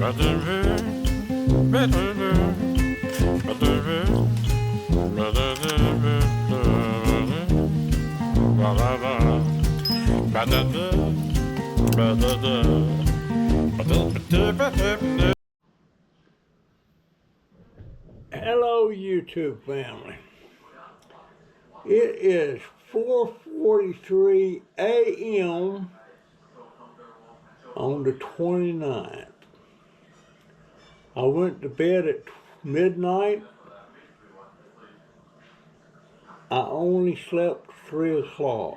Hello, YouTube family. It is 4:43 a.m. on the 29th. I went to bed at midnight. I only slept 3 o'clock.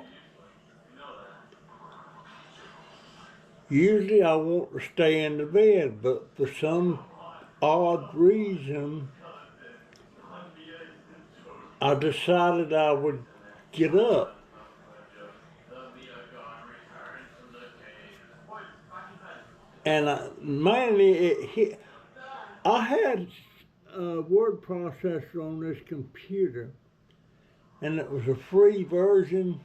Usually I want to stay in the bed, but for some odd reason, I decided I would get up. And I had a word processor on this computer, and it was a free version,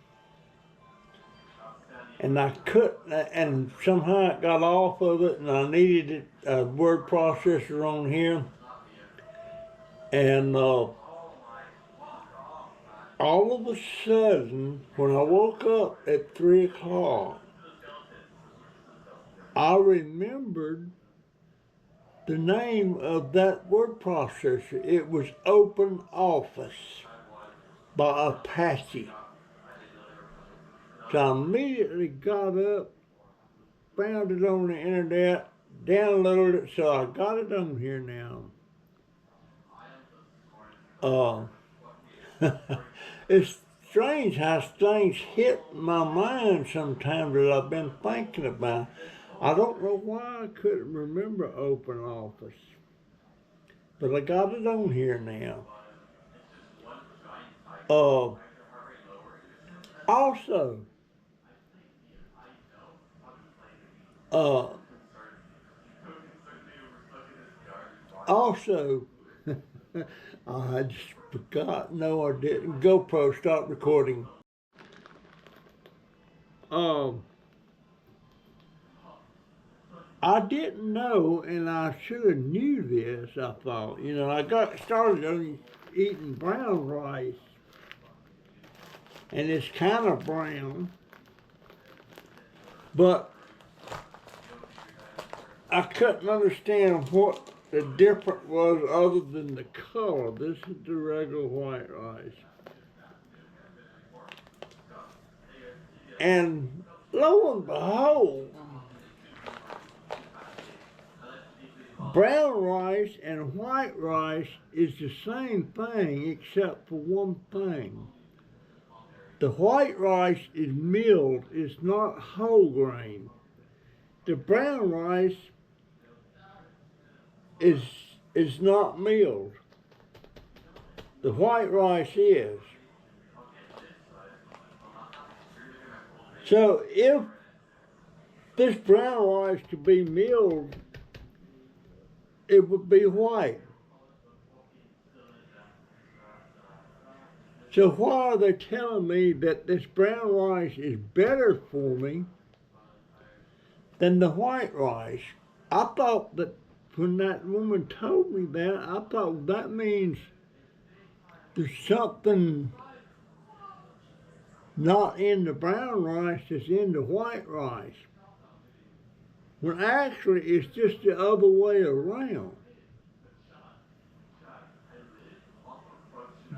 and and somehow it got off of it, and I needed a word processor on here, and all of a sudden, when I woke up at 3 o'clock, I remembered the name of that word processor. It was OpenOffice by Apache. So I immediately got up, found it on the internet, downloaded it, so I got it on here now. It's strange how things hit my mind sometimes that I've been thinking about. I don't know why I couldn't remember OpenOffice, but I got it on here now. Also, I just forgot. No, I didn't. GoPro, stop recording. I didn't know, and I should have knew this, I thought. You know, I got started eating brown rice, and it's kind of brown, but I couldn't understand what the difference was other than the color. This is the regular white rice. And lo and behold, brown rice and white rice is the same thing except for one thing. The white rice is milled, it's not whole grain. The brown rice is not milled. The white rice is. So if this brown rice could be milled, it would be white. So why are they telling me that this brown rice is better for me than the white rice? I thought that when that woman told me that, I thought that means there's something not in the brown rice that's in the white rice. When actually it's just the other way around.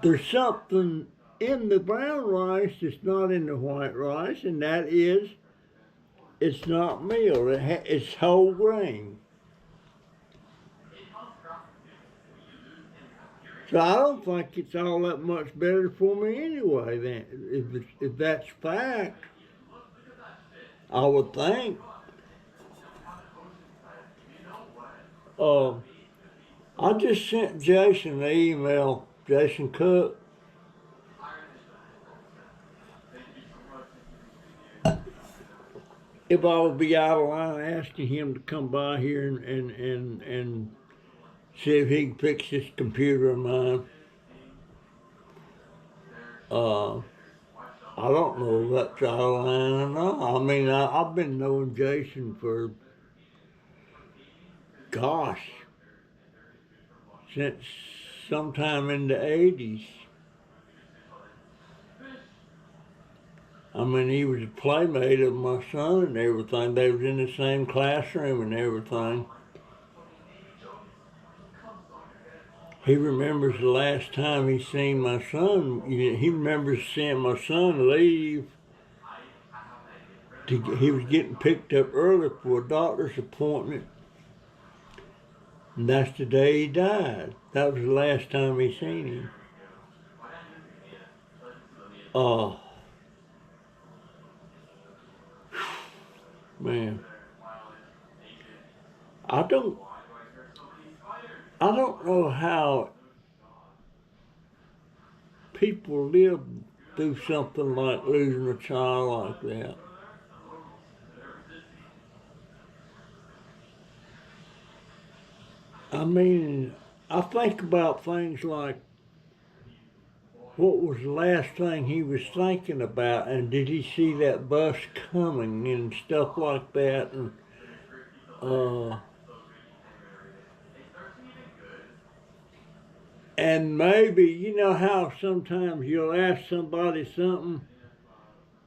There's something in the brown rice that's not in the white rice, and that is, it's not milled, it's whole grain. So I don't think it's all that much better for me anyway, then, if that's fact, I would think. I just sent Jason an email, Jason Cook. If I would be out of line, asking him to come by here and see if he can fix this computer of mine. I don't know if that's out of line or not. I mean, I've been knowing Jason for gosh, since sometime in the 80s. I mean, he was a playmate of my son and everything. They was in the same classroom and everything. He remembers the last time he seen my son. He remembers seeing my son leave. He was getting picked up early for a doctor's appointment. And that's the day he died. That was the last time he seen him. Man, I don't know how people live through something like losing a child like that. I mean, I think about things like, what was the last thing he was thinking about, and did he see that bus coming and stuff like that, and maybe, you know how sometimes you'll ask somebody something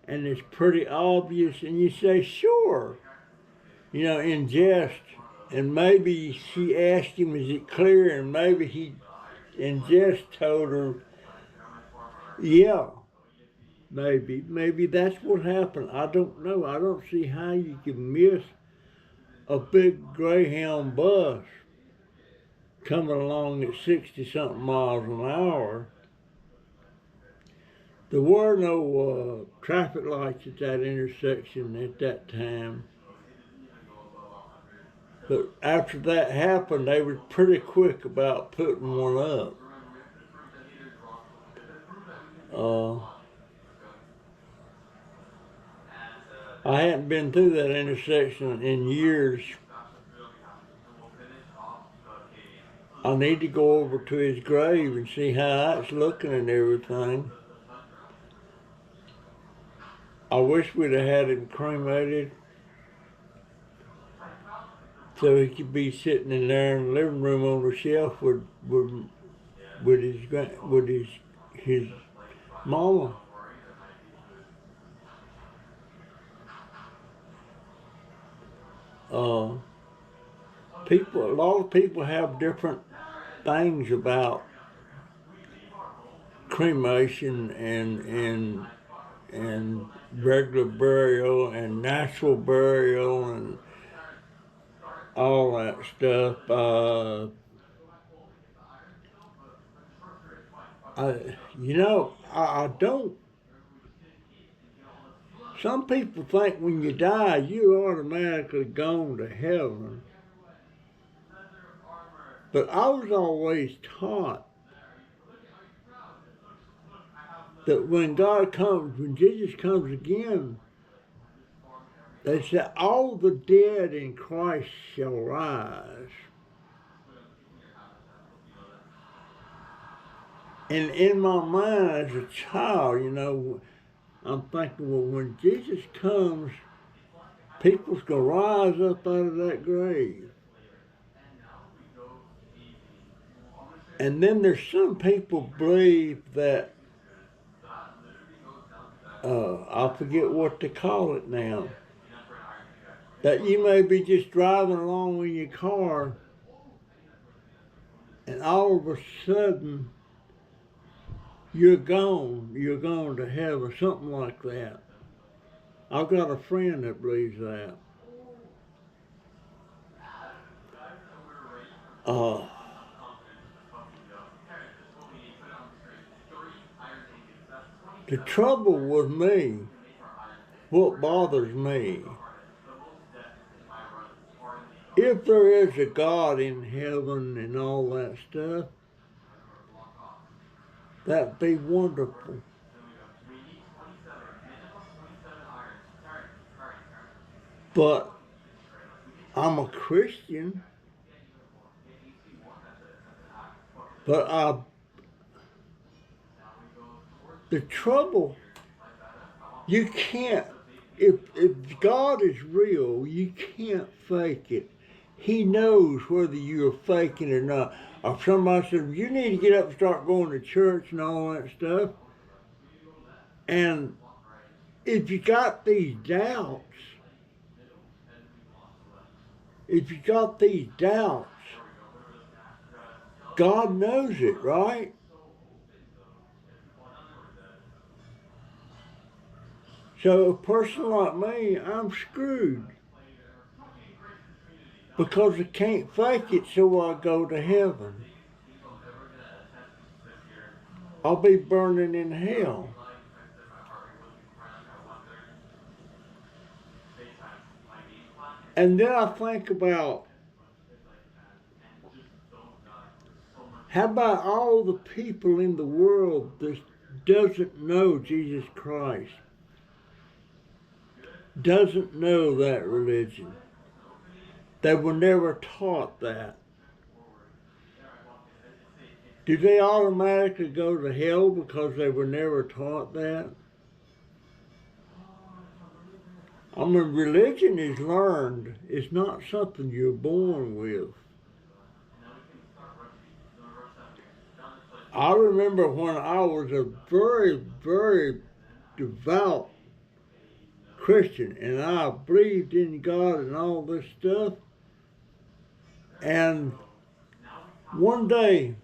and it's pretty obvious and you say, sure, in jest, and maybe she asked him, is it clear, and maybe he in jest told her, yeah. Maybe that's what happened. I don't know. I don't see how you can miss a big Greyhound bus coming along at 60-something miles an hour. There were no traffic lights at that intersection at that time. But after that happened, they were pretty quick about putting one up. I hadn't been through that intersection in years. I need to go over to his grave and see how that's looking and everything. I wish we'd have had him cremated so he could be sitting in there in the living room on the shelf with his mama. A lot of people have different things about cremation and regular burial and natural burial and all that stuff. I don't. Some people think when you die, you automatically gone to heaven. But I was always taught that when Jesus comes again, they said all the dead in Christ shall rise. And in my mind as a child, I'm thinking, well, when Jesus comes, people's going to rise up out of that grave. And then there's some people believe that, I forget what to call it now, that you may be just driving along in your car and all of a sudden you're gone to heaven, something like that. I've got a friend that believes that. The trouble with me, what bothers me, if there is a God in heaven and all that stuff, that'd be wonderful. But I'm a Christian, but the trouble, you can't, if God is real, you can't fake it. He knows whether you're faking or not. Or somebody said, you need to get up and start going to church and all that stuff. And if you got these doubts, God knows it, right? So a person like me, I'm screwed. Because I can't fake it, so I go to heaven. I'll be burning in hell. And then I think about, how about all the people in the world that doesn't know Jesus Christ, doesn't know that religion? They were never taught that. Do they automatically go to hell because they were never taught that? I mean, religion is learned. It's not something you're born with. I remember when I was a very, very devout Christian and I believed in God and all this stuff. And one day,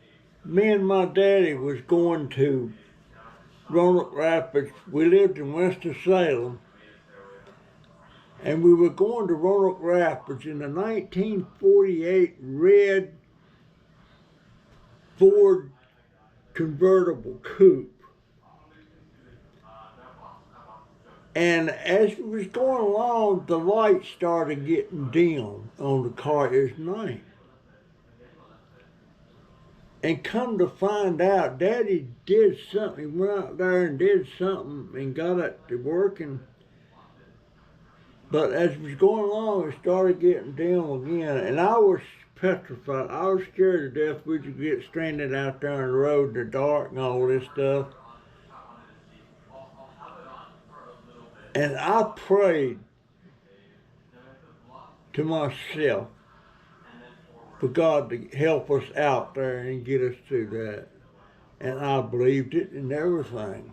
me and my daddy was going to Roanoke Rapids. We lived in Winston-Salem. And we were going to Roanoke Rapids in a 1948 red Ford convertible coupe. And as we was going along, the lights started getting dim on the car. It was night. And come to find out, Daddy did something. He went out there and did something and got it to working. But as we was going along, it started getting dim again. And I was petrified. I was scared to death we could get stranded out there on the road in the dark and all this stuff. And I prayed to myself for God to help us out there and get us through that. And I believed it and everything.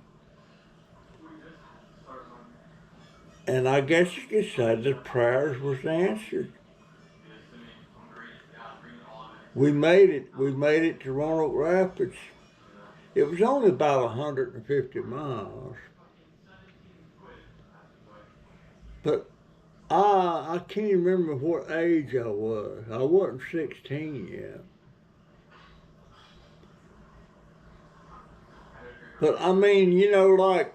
And I guess you could say the prayers was answered. We made it. We made it to Roanoke Rapids. It was only about 150 miles. But I can't remember what age I was. I wasn't 16 yet. But I mean, you know, like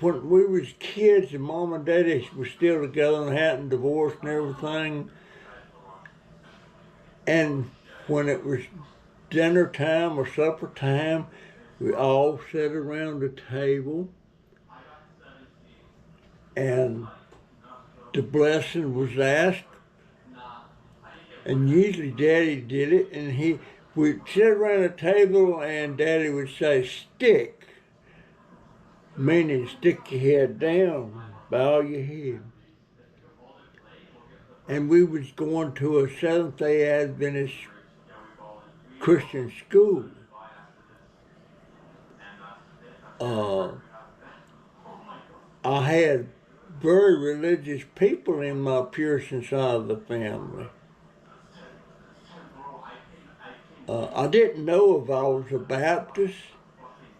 when we was kids and Mom and Daddy were still together and hadn't divorced and everything, and when it was dinner time or supper time, we all sat around the table and the blessing was asked, and usually Daddy did it, and we'd sit around the table and Daddy would say, stick, meaning stick your head down, bow your head. And we was going to a Seventh-day Adventist Christian school. I had very religious people in my Puritan side of the family. I didn't know if I was a Baptist,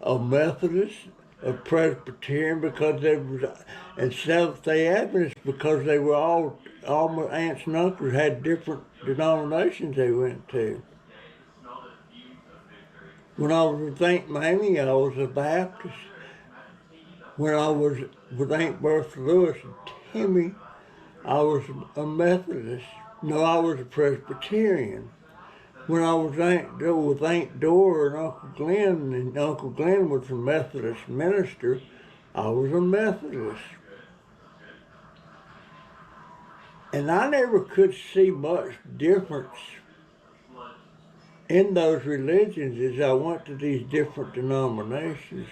a Methodist, a Presbyterian, because they was, and Seventh-day Adventists because they were all my aunts and uncles had different denominations they went to. When I was with Aunt Mamie, I was a Baptist. When I was with Aunt Bertha Lewis and Timmy, I was a Methodist. No, I was a Presbyterian. When I was with Aunt Dora and Uncle Glenn was a Methodist minister, I was a Methodist. And I never could see much difference in those religions as I went to these different denominations.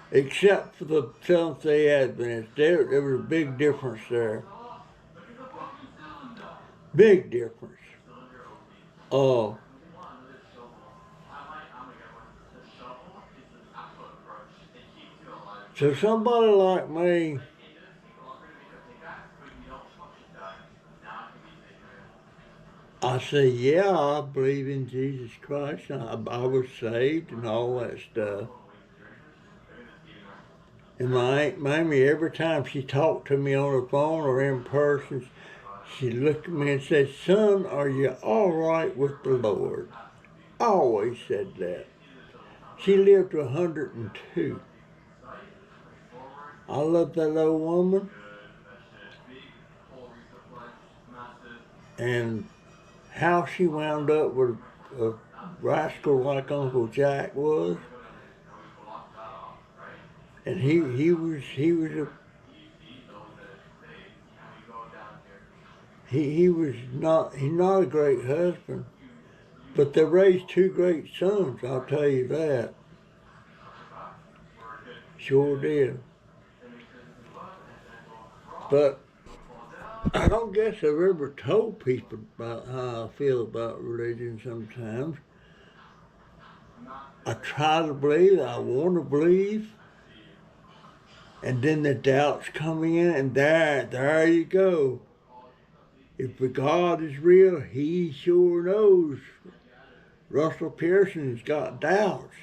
Except for the Seventh-day Adventists, there was a big difference there. Big difference. Uh, so somebody like me, I say, yeah, I believe in Jesus Christ. I was saved and all that stuff. And my Aunt Mamie, every time she talked to me on the phone or in person, she looked at me and said, son, are you all right with the Lord? I always said that. She lived to 102. I love that old woman. And how she wound up with a rascal like Uncle Jack was. And he's not a great husband, but they raised two great sons, I'll tell you that. Sure did. But I don't guess I've ever told people about how I feel about religion sometimes. I try to believe, I want to believe, and then the doubts come in, and there you go. If the God is real, he sure knows. Russell Pearson's got doubts.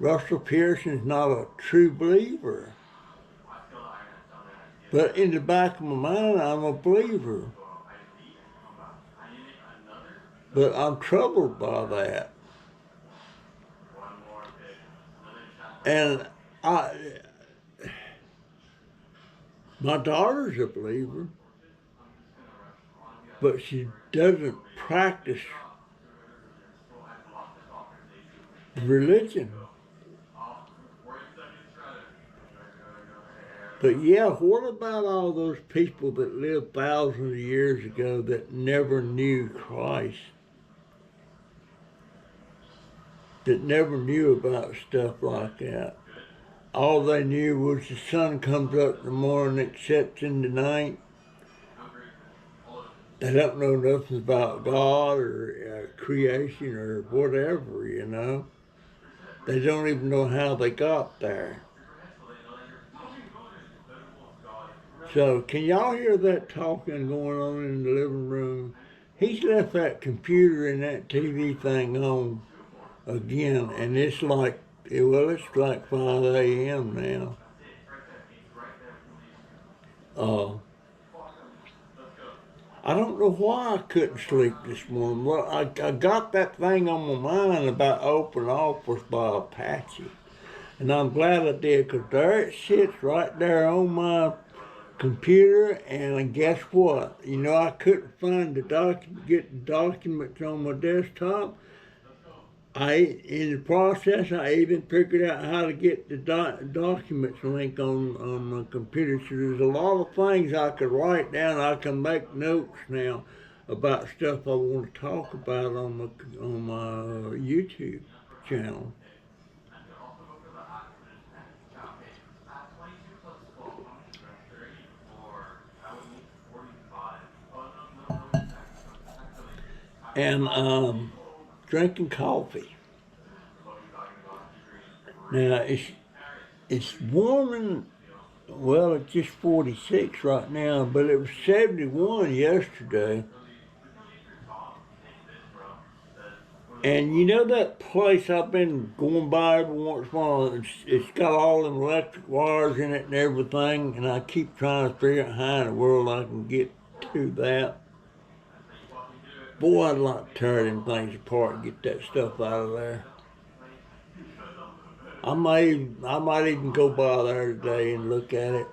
Russell Pearson's not a true believer. But in the back of my mind, I'm a believer. But I'm troubled by that. And my daughter's a believer, but she doesn't practice religion. But yeah, what about all those people that lived thousands of years ago that never knew Christ? That never knew about stuff like that. All they knew was the sun comes up in the morning, it sets in the night. They don't know nothing about God or creation or whatever, you know. They don't even know how they got there. So can y'all hear that talking going on in the living room? He's left that computer and that TV thing on again, and it's like, well, it's like 5 a.m. now. I don't know why I couldn't sleep this morning. Well, I got that thing on my mind about open offers by Apache. And I'm glad I did, because there it sits right there on my computer, and guess what? You know, I couldn't find get the documents on my desktop. In the process, I even figured out how to get the documents link on my computer. So there's a lot of things I could write down. I can make notes now about stuff I want to talk about on my YouTube channel. And drinking coffee. Now it's warming. Well, it's just 46 right now, but it was 71 yesterday. And you know that place I've been going by every once in a while, it's got all them electric wires in it and everything, and I keep trying to figure out how in the world I can get to that. Boy, I'd like to tear them things apart and get that stuff out of there. I might even go by there today and look at it.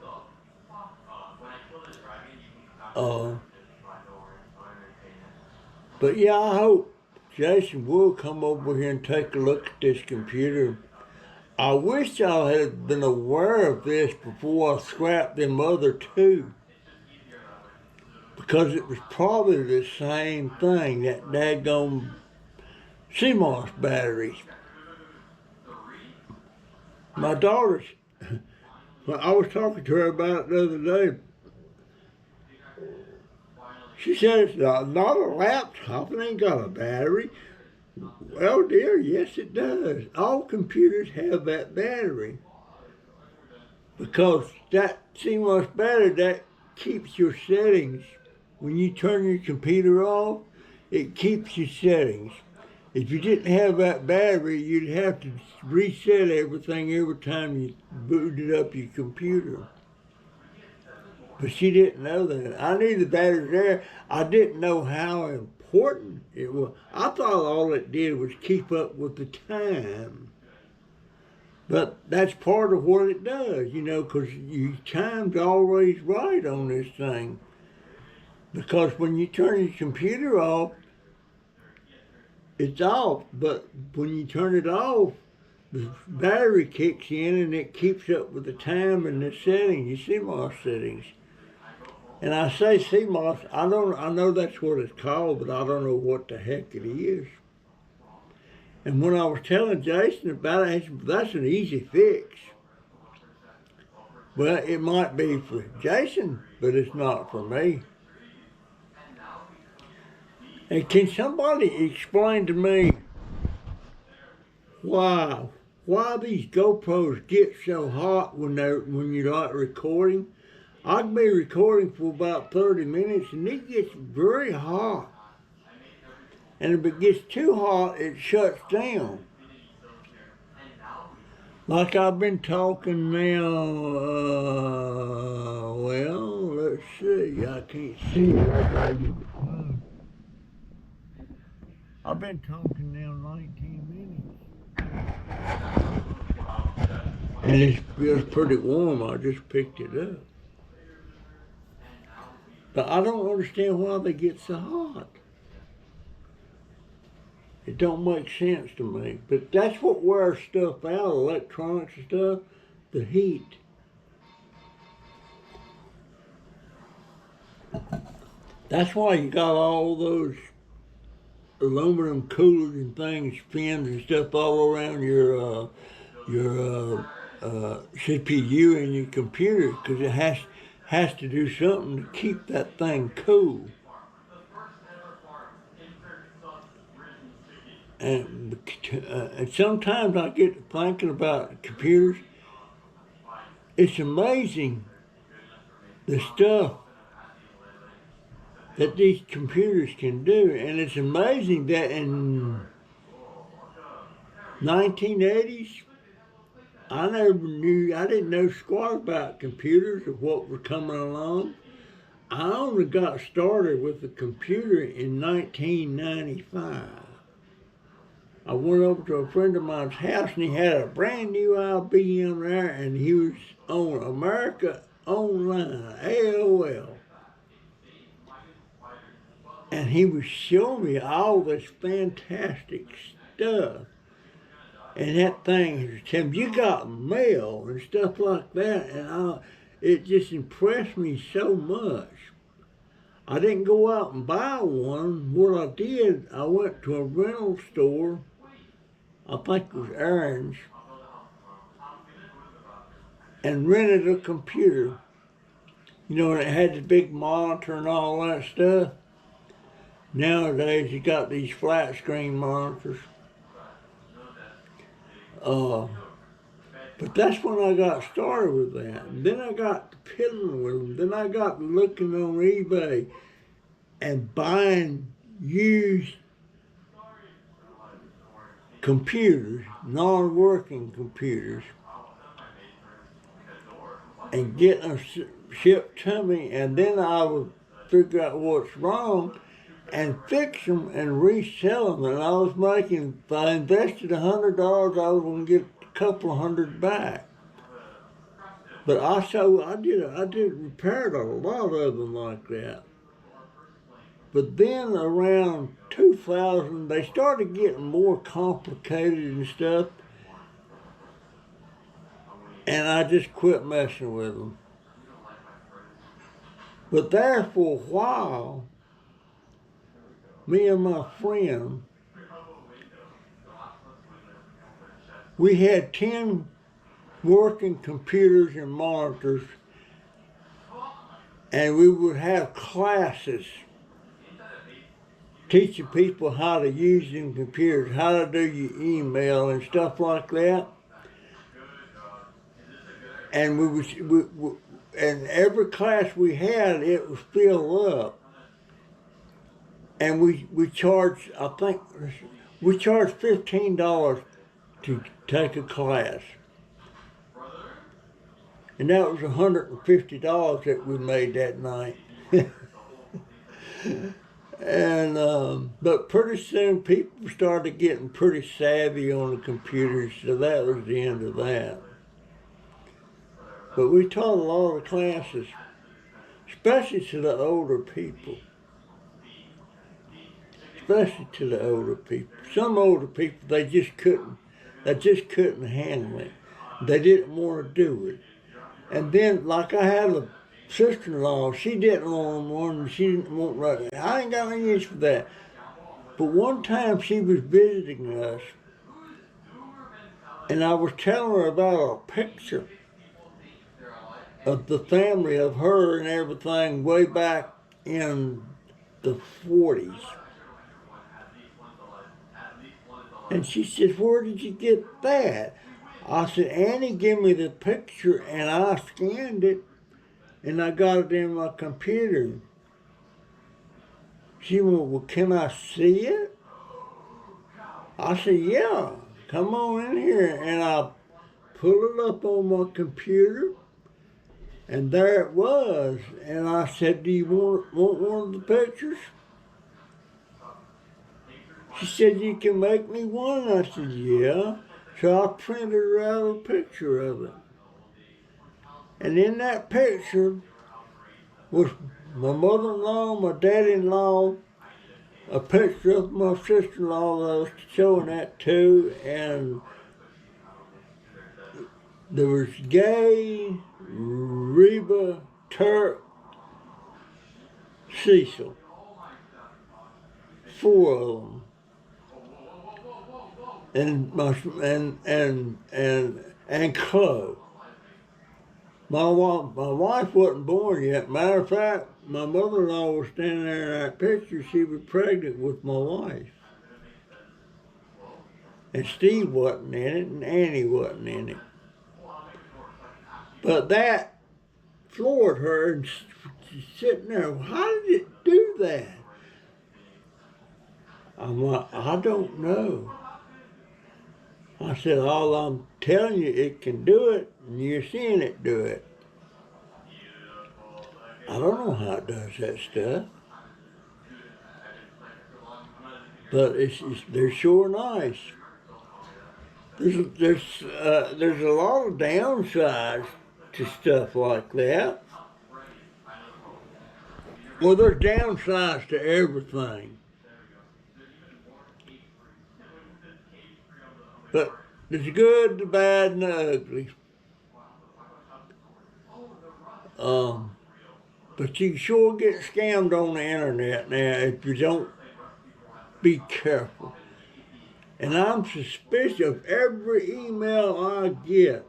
But yeah, I hope Jason will come over here and take a look at this computer. I wish y'all had been aware of this before I scrapped them other two, because it was probably the same thing, that daggone CMOS batteries. My daughter's, I was talking to her about it the other day. She said, it's not a laptop, it ain't got a battery. Well, dear, yes it does. All computers have that battery. Because that CMOS battery, that keeps your settings. When you turn your computer off, it keeps your settings. If you didn't have that battery, you'd have to reset everything every time you booted up your computer. But she didn't know that. I knew the battery there. I didn't know how important it was. I thought all it did was keep up with the time. But that's part of what it does, you know, because your time's always right on this thing. Because when you turn your computer off, it's off. But when you turn it off, the battery kicks in and it keeps up with the time and the settings, your CMOS settings. And I say CMOS, I know that's what it's called, but I don't know what the heck it is. And when I was telling Jason about it, he said, that's an easy fix. Well, it might be for Jason, but it's not for me. And can somebody explain to me why these GoPros get so hot when you're not recording? I can be recording for about 30 minutes and it gets very hot. And if it gets too hot, it shuts down. Like I've been talking now, well, let's see, I can't see it. I've been talking now 19 minutes. And it feels pretty warm, I just picked it up. But I don't understand why they get so hot. It don't make sense to me. But that's what wears stuff out, electronics and stuff, the heat. That's why you got all those aluminum coolers and things, fins and stuff all around your CPU and your computer, because it has to do something to keep that thing cool. And sometimes I get thinking about computers. It's amazing the stuff that these computers can do. And it's amazing that in 1980s, I didn't know squat about computers or what were coming along. I only got started with the computer in 1995. I went over to a friend of mine's house and he had a brand new IBM there and he was on America Online, AOL. And he was showing me all this fantastic stuff. And that thing was telling me, you got mail and stuff like that. And it just impressed me so much. I didn't go out and buy one. What I did, I went to a rental store, I think it was Aaron's, and rented a computer. You know, and it had the big monitor and all that stuff. Nowadays, you got these flat screen monitors. But that's when I got started with that. And then I got to piddling with them. Then I got looking on eBay and buying used computers, non-working computers, and getting them shipped to me. And then I would figure out what's wrong and fix them and resell them. And I was making, if I invested $100, I was going to get a couple of hundred back. But I did repaired a lot of them like that. But then around 2000, they started getting more complicated and stuff. And I just quit messing with them. But there for a while, me and my friend, we had 10 working computers and monitors, and we would have classes teaching people how to use them computers, how to do your email and stuff like that. And and every class we had, it was filled up. And we charged, I think, we charged $15 to take a class. And that was $150 that we made that night. And but pretty soon people started getting pretty savvy on the computers, so that was the end of that. But we taught a lot of classes, especially to the older people. Especially to the older people. Some older people, they just couldn't handle it. They didn't want to do it. And then, like I had a sister-in-law, she didn't want one, she didn't want right. I ain't got any use for that. But one time she was visiting us, and I was telling her about a picture of the family of her and everything way back in the 40s. And she said, "Where did you get that?" I said, "Annie gave me the picture and I scanned it and I got it in my computer." She went, "Well, can I see it?" I said, "Yeah, come on in here." And I pulled it up on my computer, and there it was. And I said, "Do you want one of the pictures?" She said, "You can make me one." I said, "Yeah." So I printed her out a picture of it. And in that picture was my mother-in-law, my daddy-in-law, a picture of my sister-in-law that I was showing that to, and there was Gay, Reba, Turk, Cecil. 4 of them. And Chloe. My wife wasn't born yet. Matter of fact, my mother-in-law was standing there in that picture. She was pregnant with my wife. And Steve wasn't in it, and Annie wasn't in it. But that floored her, and she's sitting there, "How did it do that?" I'm like, "I don't know." I said, "All I'm telling you, it can do it, and you're seeing it do it." I don't know how it does that stuff. But they're sure nice. There's a lot of downsides to stuff like that. Well, there's downsides to everything. But there's the good, the bad, and the ugly. But you can sure get scammed on the internet now if you don't be careful. And I'm suspicious of every email I get.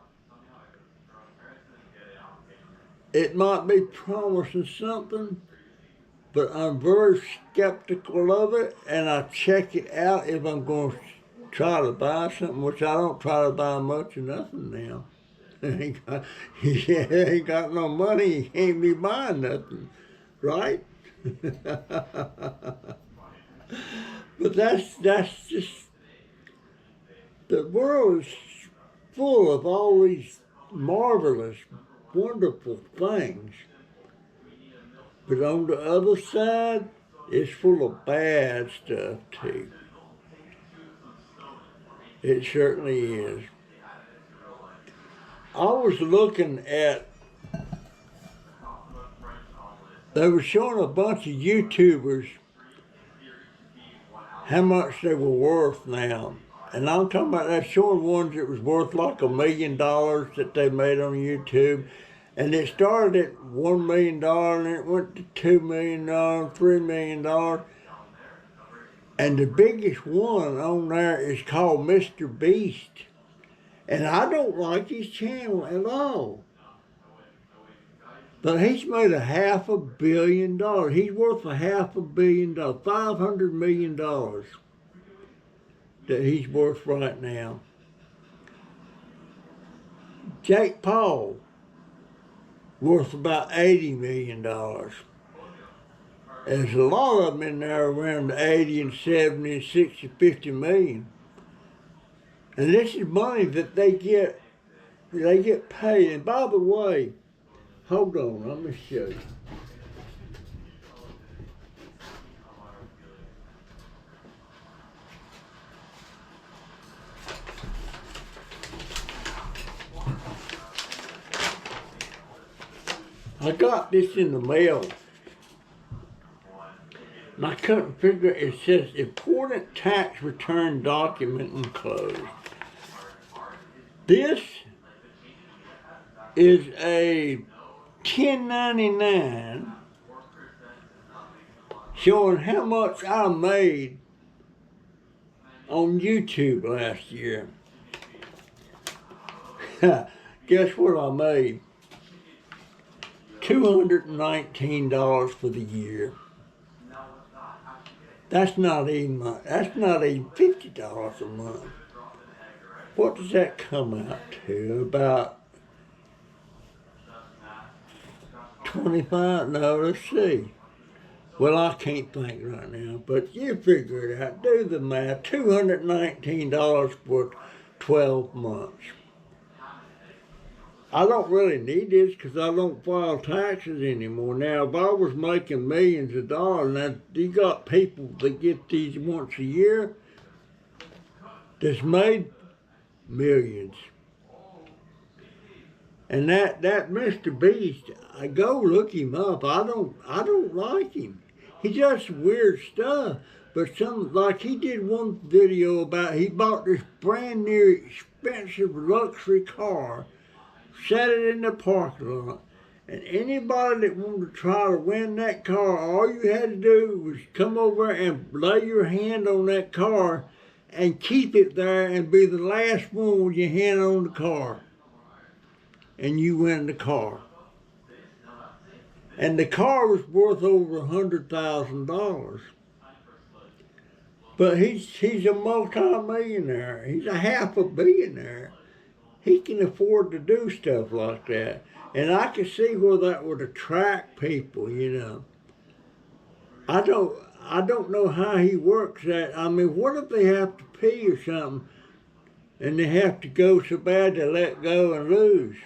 It might be promising something, but I'm very skeptical of it, and I check it out if I'm going to try to buy something, which I don't try to buy much of nothing now. You ain't got no money, you can't be buying nothing, right? But that's just, the world is full of all these marvelous, wonderful things. But on the other side, it's full of bad stuff too. It certainly is. I was looking at, they were showing a bunch of YouTubers how much they were worth now. And I'm talking about that, showing ones that was worth like $1 million that they made on YouTube. And it started at $1 million, and it went to $2 million, $3 million. And the biggest one on there is called Mr. Beast. And I don't like his channel at all. But he's made $500 million. He's worth $500 million, $500 million that he's worth right now. Jake Paul, worth about $80 million. There's a lot of them in there around the 80 and 70 and 60, 50 million. And this is money that they get paid. And by the way, hold on, let me show you. I got this in the mail. And I couldn't figure it. It says important tax return document enclosed. This is a 1099 showing how much I made on YouTube last year. Guess what I made? $219 for the year. That's not even $50 a month. What does that come out to? About 25? No, let's see. Well, I can't think right now, but you figure it out. Do the math. $219 for 12 months. I don't really need this because I don't file taxes anymore. Now, if I was making millions of dollars, now you got people that get these once a year that's made millions. And that Mr. Beast, I go look him up. I don't like him. He does weird stuff. But like he did one video about he bought this brand new expensive luxury car, set it in the parking lot, and anybody that wanted to try to win that car, all you had to do was come over and lay your hand on that car and keep it there and be the last one with your hand on the car. And you win the car. And the car was worth over $100,000. But he's a multi-millionaire. He's a half a billionaire. He can afford to do stuff like that. And I can see where that would attract people, you know. I don't know how he works that. I mean, what if they have to pee or something and they have to go so bad they let go and lose?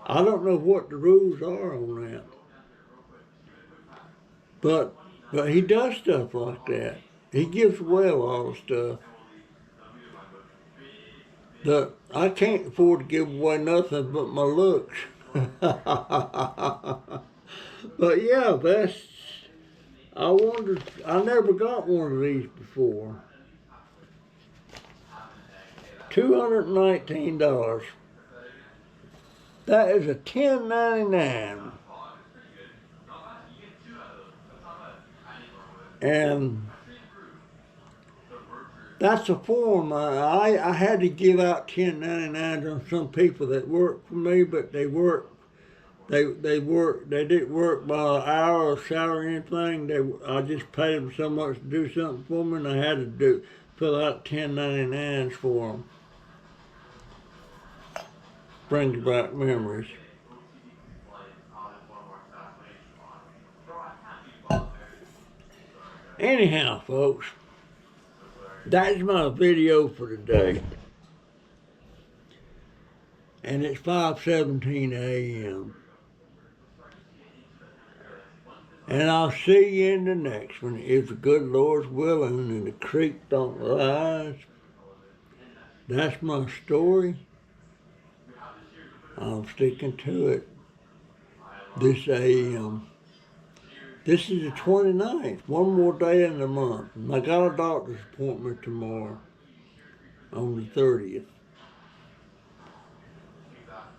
I don't know what the rules are on that. But he does stuff like that. He gives away a lot of stuff. But I can't afford to give away nothing but my looks. But yeah, I wondered, I never got one of these before. $219. That is a 1099. And that's a form. I had to give out 1099s on some people that worked for me, but they didn't work by an hour or salary or anything. I just paid them so much to do something for me, and I had to fill out 1099s for them. Brings back memories. Anyhow, folks, that's my video for today. And it's 5:17 a.m. And I'll see you in the next one, if the good Lord's willing and the creek don't rise. That's my story. I'm sticking to it. This a.m. This is the 29th, one more day in the month. And I got a doctor's appointment tomorrow on the 30th.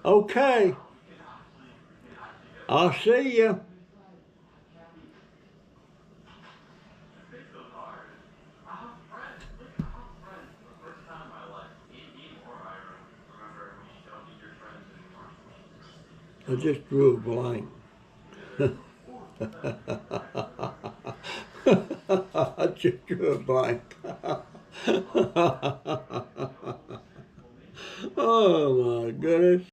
Okay. I'll see ya. I just drew a blank. I just drew a blank. Oh my goodness.